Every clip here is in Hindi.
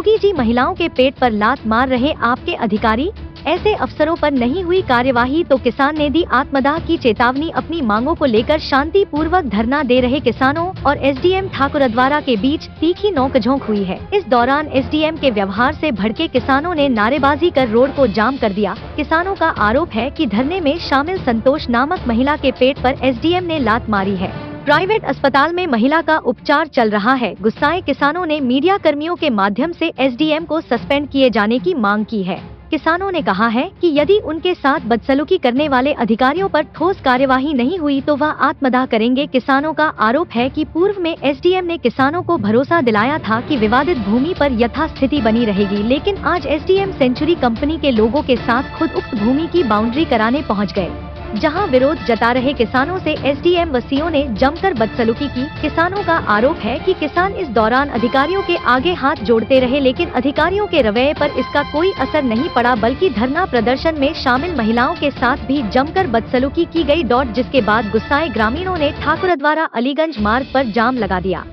योगी जी महिलाओं के पेट पर लात मार रहे आपके अधिकारी, ऐसे अफसरों पर नहीं हुई कार्यवाही तो किसान ने दी आत्मदाह की चेतावनी। अपनी मांगों को लेकर शांति पूर्वक धरना दे रहे किसानों और एसडीएम ठाकुरद्वारा के बीच तीखी नोकझोंक हुई है। इस दौरान एसडीएम के व्यवहार से भड़के किसानों ने नारेबाजी कर रोड को जाम कर दिया। किसानों का आरोप है कि धरने में शामिल संतोष नामक महिला के पेट पर एसडीएम ने लात मारी है। प्राइवेट अस्पताल में महिला का उपचार चल रहा है। गुस्साए किसानों ने मीडिया कर्मियों के माध्यम से एसडीएम को सस्पेंड किए जाने की मांग की है। किसानों ने कहा है कि यदि उनके साथ बदसलूकी करने वाले अधिकारियों पर ठोस कार्यवाही नहीं हुई तो वह आत्मदाह करेंगे। किसानों का आरोप है कि पूर्व में एसडीएम ने किसानों को भरोसा दिलाया था कि विवादित भूमि पर यथास्थिति बनी रहेगी, लेकिन आज एसडीएम सेंचुरी कंपनी के लोगों के साथ खुद उक्त भूमि की बाउंड्री कराने पहुँच गए। जहां विरोध जता रहे किसानों से एसडीएम वसीओं ने जमकर बदसलूकी की। किसानों का आरोप है कि किसान इस दौरान अधिकारियों के आगे हाथ जोड़ते रहे, लेकिन अधिकारियों के रवैये पर इसका कोई असर नहीं पड़ा, बल्कि धरना प्रदर्शन में शामिल महिलाओं के साथ भी जमकर बदसलूकी की गई। जिसके बाद गुस्साए ग्रामीणों ने ठाकुरद्वारा अलीगंज मार्ग पर जाम लगा दिया।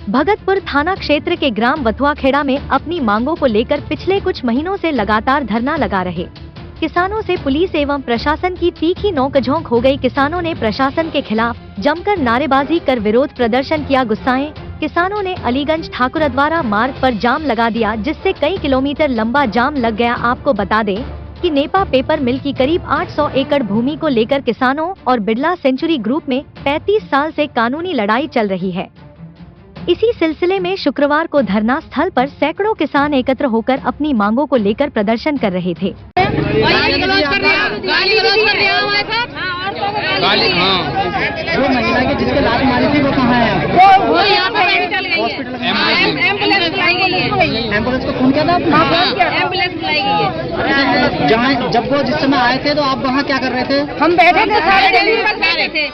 भगतपुर थाना क्षेत्र के ग्राम वथुआखेड़ा में अपनी मांगों को लेकर पिछले कुछ महीनों से लगातार धरना लगा रहे किसानों से पुलिस एवं प्रशासन की तीखी नोकझोंक हो गई। किसानों ने प्रशासन के खिलाफ जमकर नारेबाजी कर विरोध प्रदर्शन किया। गुस्साए किसानों ने अलीगंज ठाकुरद्वारा मार्ग पर जाम लगा दिया, जिससे कई किलोमीटर लंबा जाम लग गया। आपको बता दें कि नेपा पेपर मिल की करीब 800 एकड़ भूमि को लेकर किसानों और बिरला सेंचुरी ग्रुप में 35 साल से कानूनी लड़ाई चल रही है। इसी सिलसिले में शुक्रवार को धरना स्थल पर सैकड़ों किसान एकत्र होकर अपनी मांगों को लेकर प्रदर्शन कर रहे थे। जो महिला के जिसके लात मारी थी वो कहाँ है? वो यहाँ पे हॉस्पिटल में एम्बुलेंस बुलाई गई है। एम्बुलेंस को फोन किया था आपने? एम्बुलेंस बुलाई गई है। जहाँ जब वो जिस समय आए थे तो आप वहाँ क्या कर रहे थे? हम बैठे थे, सारे डेली थे।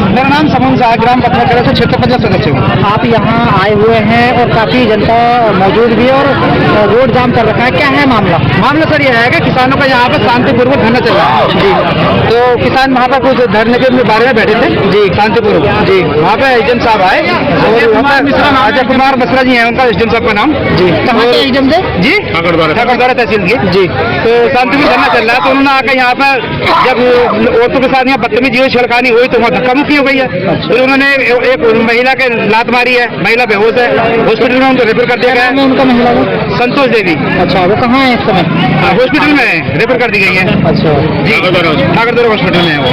मेरा नाम समन साहब, ग्राम वथुआखेड़ा से क्षेत्र पंचायत सदस्य हूँ। आप यहाँ आए हुए हैं और काफी जनता मौजूद भी है और रोड जाम कर रखा है, क्या है मामला? मामला सर यह है कि किसानों का यहाँ पर शांतिपूर्वक धरना चल रहा है जी। तो किसान वहाँ पर कुछ धरने के बारे में बैठे थे जी, शांतिपूर्वक जी। वहाँ पे एजेंट साहब आए और अजय कुमार मिश्रा जी हैं, उनका एजेंट साहब का नाम जी। कहाँ के एजेंट थे? जी ठाकुरद्वारा तहसील की जी। तो शांतिपूर्वक धरना चल रहा है, तो उन्होंने आकर यहाँ पर जब औरतों के साथ यहाँ बदतमीजी छिड़कानी हुई तो वहाँ धक्का मुक्की हो गई है। फिर उन्होंने एक महिला के लात मारी है, महिला बेहोश है, हॉस्पिटल में उनको रेफर कर दिया गया है। उनका महिला संतोष देवी। अच्छा, वो कहाँ है इस समय? हॉस्पिटल में रेफर कर दी गई है। अच्छा जी, ठाकुरद्वारा हॉस्पिटल में है वो।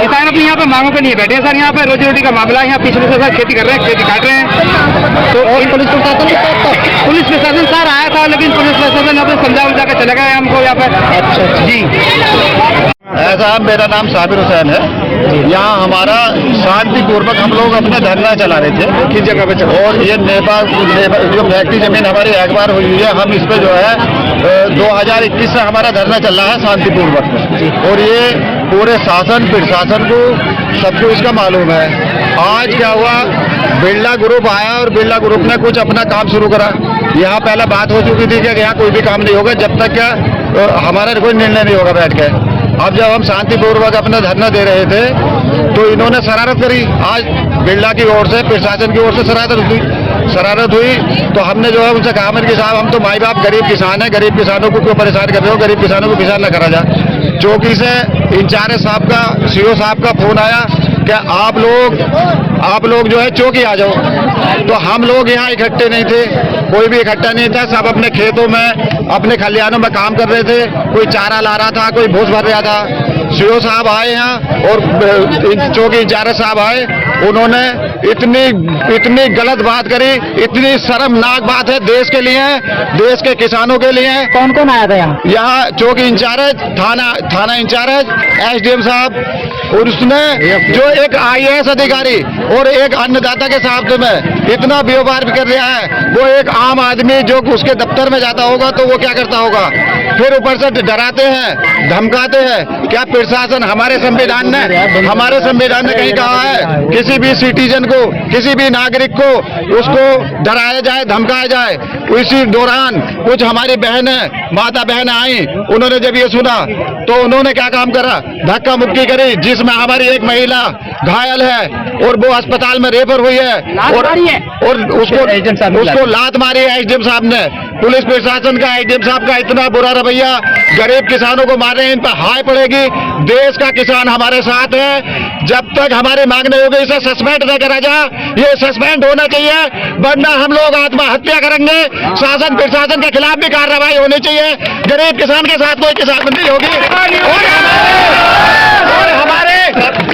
किसान अपने यहाँ पे मांगों के लिए बैठे हैं सर। यहाँ पे रोजी रोटी का मामला है, यहाँ पिछले से सर खेती कर रहे हैं, खेती काट रहे हैं। तो पुलिस प्रशासन सर आया था, लेकिन पुलिस प्रशासन अपने समझा उलझा के चले गए हमको यहाँ पे। अच्छा जी। ऐसा मेरा नाम साबिर हुसैन है। यहाँ हमारा शांतिपूर्वक हम लोग अपने धरना चला रहे थे किस जगह पे, और ये नेपाल जो फैक्ट्री जमीन हमारी अखबार हुई है, हम इस पे जो है 2021 से हमारा धरना चल रहा है शांतिपूर्वक। और ये पूरे शासन प्रशासन को सबको इसका मालूम है। आज क्या हुआ, बिरला ग्रुप आया और बिरला ग्रुप ने कुछ अपना काम शुरू करा। यहाँ पहले बात हो चुकी थी कि यहाँ कोई भी काम नहीं होगा जब तक क्या हमारा कोई निर्णय नहीं होगा बैठ के। अब जब हम शांतिपूर्वक अपना धरना दे रहे थे तो इन्होंने शरारत करी। आज बिरला की ओर से, प्रशासन की ओर से शरारत हुई तो हमने जो है उनसे कहा कि साहब हम तो माई बाप गरीब किसान हैं, गरीब किसानों को क्यों परेशान कर रहे हो, गरीब किसानों को परेशान न करा जाए। चौकी से इंचार्ज साहब का, सीओ साहब का फोन आया कि आप लोग जो है चौकी आ जाओ। तो हम लोग यहाँ इकट्ठे नहीं थे, कोई भी इकट्ठा नहीं था, सब अपने खेतों में अपने खलिहानों में काम कर रहे थे। कोई चारा ला रहा था, कोई भूस भर रहा था। सीओ साहब आए यहाँ और चौकी इंचार्ज साहब आए, उन्होंने इतनी गलत बात करी, इतनी शर्मनाक बात है देश के लिए, देश के किसानों के लिए। कौन कौन आया था यहाँ? यहाँ चौकी इंचार्ज, थाना इंचार्ज, एसडीएम साहब, और उसने जो एक IAS अधिकारी और एक अन्नदाता के साथ में इतना व्यवहार कर रहा है। वो एक आम आदमी जो उसके दफ्तर में जाता होगा तो वो क्या करता होगा। फिर ऊपर से डराते हैं, धमकाते हैं। क्या प्रशासन हमारे संविधान ने कहीं कहा है किसी भी सिटीजन को, किसी भी नागरिक को उसको डराया जाए, धमकाया जाए। इसी दौरान कुछ हमारी बहनें, माता बहनें आई, उन्होंने जब ये सुना तो उन्होंने क्या काम करा, धक्का मुक्की करी, जिसमें हमारी एक महिला घायल है और वो अस्पताल में रेफर हुई है और उसको लात मारी है एसडीएम साहब ने। पुलिस प्रशासन का, एसडीएम साहब का इतना बुरा रवैया, गरीब किसानों को मार रहे हैं, इन पर हाय पड़ेगी। देश का किसान हमारे साथ है। जब तक हमारी मांग नहीं होगी इसे सस्पेंड न करा जा, ये सस्पेंड होना चाहिए, वरना हम लोग आत्महत्या करेंगे। शासन प्रशासन के खिलाफ भी कार्रवाई होनी चाहिए। गरीब किसान के साथ कोई किसानबंदी होगी और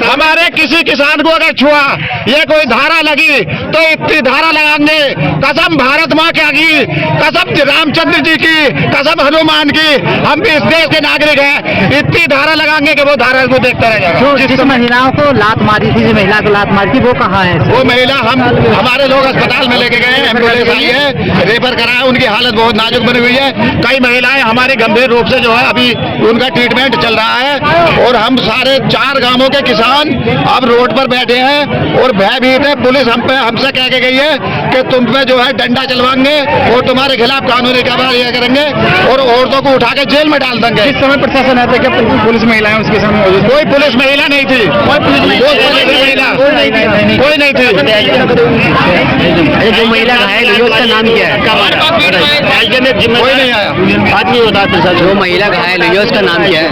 हमारे किसी किसान को अगर छुआ, ये कोई धारा लगी तो इतनी धारा लगाएंगे, कसम भारत माँ की आगी, कसम रामचंद्र जी की, कसम हनुमान की, हम भी इस देश के नागरिक हैं, इतनी धारा लगाएंगे कि वो धारा को देखता रह जाएगा। जिस महिलाओं को लात मारी थी, जिस महिला को लात मारी थी, वो कहाँ है? वो महिला हमारे लोग अस्पताल में लेके गए, एम्बुलेंस आई है, रेफर कराया, उनकी हालत बहुत नाजुक बनी हुई है। कई महिलाएं हमारे गंभीर रूप से जो है अभी उनका ट्रीटमेंट चल रहा है और हम सारे 4 गांवों के किसान अब रोड पर बैठे हैं और भयभीत है। पुलिस हमसे कह के गई है कि तुम पे जो है डंडा चलवाएंगे और तुम्हारे खिलाफ कानूनी कार्रवाई करेंगे और औरतों को उठा के जेल में डाल देंगे। इस समय प्रशासन आता है क्या पुलिस महिलाएं उसके सामने मौजूद? कोई पुलिस महिला नहीं थी, कोई नहीं थी। जो महिला घायल हुई उसका नाम क्या है? कोई नहीं आया, बात नहीं होता। जो महिला घायल हुई उसका नाम क्या है?